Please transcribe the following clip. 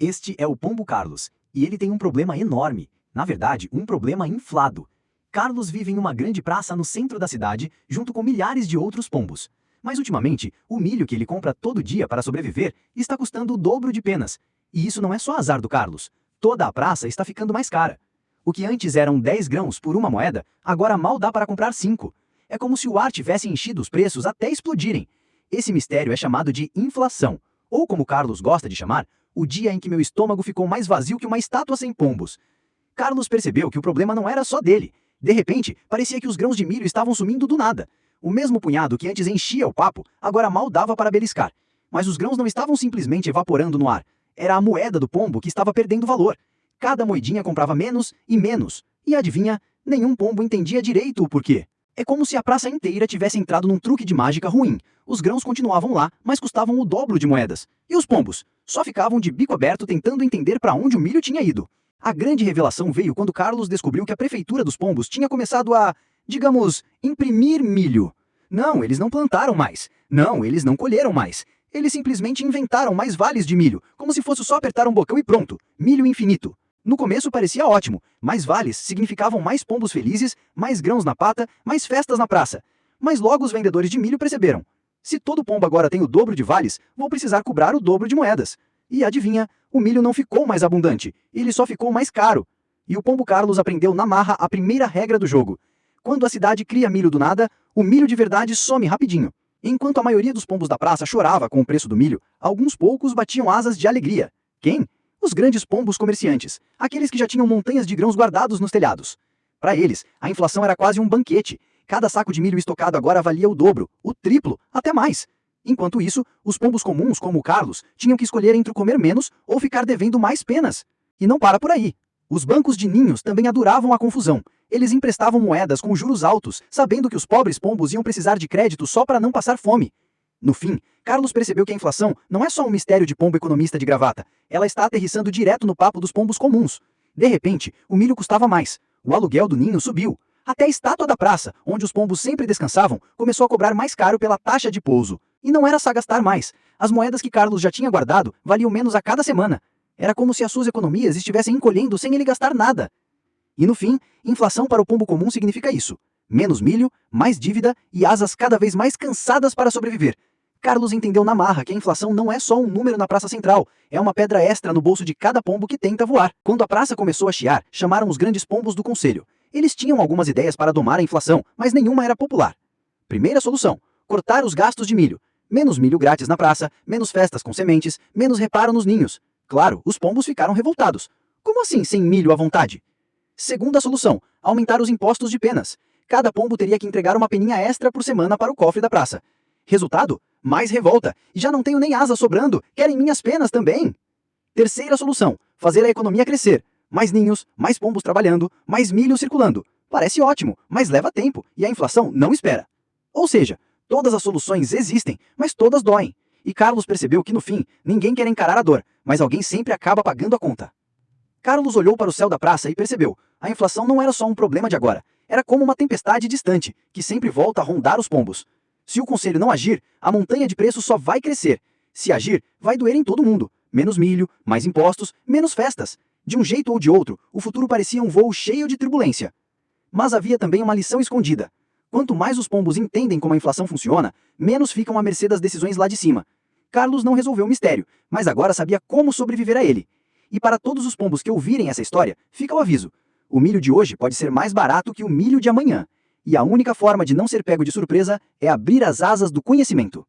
Este é o pombo Carlos, e ele tem um problema enorme. Na verdade, um problema inflado. Carlos vive em uma grande praça no centro da cidade, junto com milhares de outros pombos. Mas ultimamente, o milho que ele compra todo dia para sobreviver está custando o dobro de penas. E isso não é só azar do Carlos. Toda a praça está ficando mais cara. O que antes eram 10 grãos por uma moeda, agora mal dá para comprar 5. É como se o ar tivesse enchido os preços até explodirem. Esse mistério é chamado de inflação, ou como Carlos gosta de chamar, o dia em que meu estômago ficou mais vazio que uma estátua sem pombos. Carlos percebeu que o problema não era só dele. De repente, parecia que os grãos de milho estavam sumindo do nada. O mesmo punhado que antes enchia o papo, agora mal dava para beliscar. Mas os grãos não estavam simplesmente evaporando no ar. Era a moeda do pombo que estava perdendo valor. Cada moedinha comprava menos e menos. E adivinha, nenhum pombo entendia direito o porquê. É como se a praça inteira tivesse entrado num truque de mágica ruim. Os grãos continuavam lá, mas custavam o dobro de moedas. E os pombos? Só ficavam de bico aberto tentando entender para onde o milho tinha ido. A grande revelação veio quando Carlos descobriu que a prefeitura dos pombos tinha começado a, digamos, imprimir milho. Não, eles não plantaram mais. Não, eles não colheram mais. Eles simplesmente inventaram mais vales de milho, como se fosse só apertar um botão e pronto. Milho infinito. No começo parecia ótimo. Mais vales significavam mais pombos felizes, mais grãos na pata, mais festas na praça. Mas logo os vendedores de milho perceberam. Se todo pombo agora tem o dobro de vales, vou precisar cobrar o dobro de moedas. E adivinha, o milho não ficou mais abundante, ele só ficou mais caro. E o pombo Carlos aprendeu na marra a primeira regra do jogo. Quando a cidade cria milho do nada, o milho de verdade some rapidinho. Enquanto a maioria dos pombos da praça chorava com o preço do milho, alguns poucos batiam asas de alegria. Quem? Os grandes pombos comerciantes, aqueles que já tinham montanhas de grãos guardados nos telhados. Para eles, a inflação era quase um banquete. Cada saco de milho estocado agora valia o dobro, o triplo, até mais. Enquanto isso, os pombos comuns, como o Carlos, tinham que escolher entre comer menos ou ficar devendo mais penas. E não para por aí. Os bancos de ninhos também adoravam a confusão. Eles emprestavam moedas com juros altos, sabendo que os pobres pombos iam precisar de crédito só para não passar fome. No fim, Carlos percebeu que a inflação não é só um mistério de pombo economista de gravata. Ela está aterrissando direto no papo dos pombos comuns. De repente, o milho custava mais. O aluguel do ninho subiu. Até a estátua da praça, onde os pombos sempre descansavam, começou a cobrar mais caro pela taxa de pouso. E não era só gastar mais. As moedas que Carlos já tinha guardado valiam menos a cada semana. Era como se as suas economias estivessem encolhendo sem ele gastar nada. E no fim, inflação para o pombo comum significa isso. Menos milho, mais dívida e asas cada vez mais cansadas para sobreviver. Carlos entendeu na marra que a inflação não é só um número na praça central, é uma pedra extra no bolso de cada pombo que tenta voar. Quando a praça começou a chiar, chamaram os grandes pombos do conselho. Eles tinham algumas ideias para domar a inflação, mas nenhuma era popular. Primeira solução: cortar os gastos de milho. Menos milho grátis na praça, menos festas com sementes, menos reparo nos ninhos. Claro, os pombos ficaram revoltados. Como assim sem milho à vontade? Segunda solução: aumentar os impostos de penas. Cada pombo teria que entregar uma peninha extra por semana para o cofre da praça. Resultado? Mais revolta. E já não tenho nem asa sobrando, querem minhas penas também. Terceira solução: fazer a economia crescer. Mais ninhos, mais pombos trabalhando, mais milho circulando. Parece ótimo, mas leva tempo e a inflação não espera. Ou seja, todas as soluções existem, mas todas doem. E Carlos percebeu que no fim, ninguém quer encarar a dor, mas alguém sempre acaba pagando a conta. Carlos olhou para o céu da praça e percebeu, a inflação não era só um problema de agora, era como uma tempestade distante, que sempre volta a rondar os pombos. Se o conselho não agir, a montanha de preços só vai crescer. Se agir, vai doer em todo mundo. Menos milho, mais impostos, menos festas. De um jeito ou de outro, o futuro parecia um voo cheio de turbulência. Mas havia também uma lição escondida. Quanto mais os pombos entendem como a inflação funciona, menos ficam à mercê das decisões lá de cima. Carlos não resolveu o mistério, mas agora sabia como sobreviver a ele. E para todos os pombos que ouvirem essa história, fica o aviso. O milho de hoje pode ser mais barato que o milho de amanhã. E a única forma de não ser pego de surpresa é abrir as asas do conhecimento.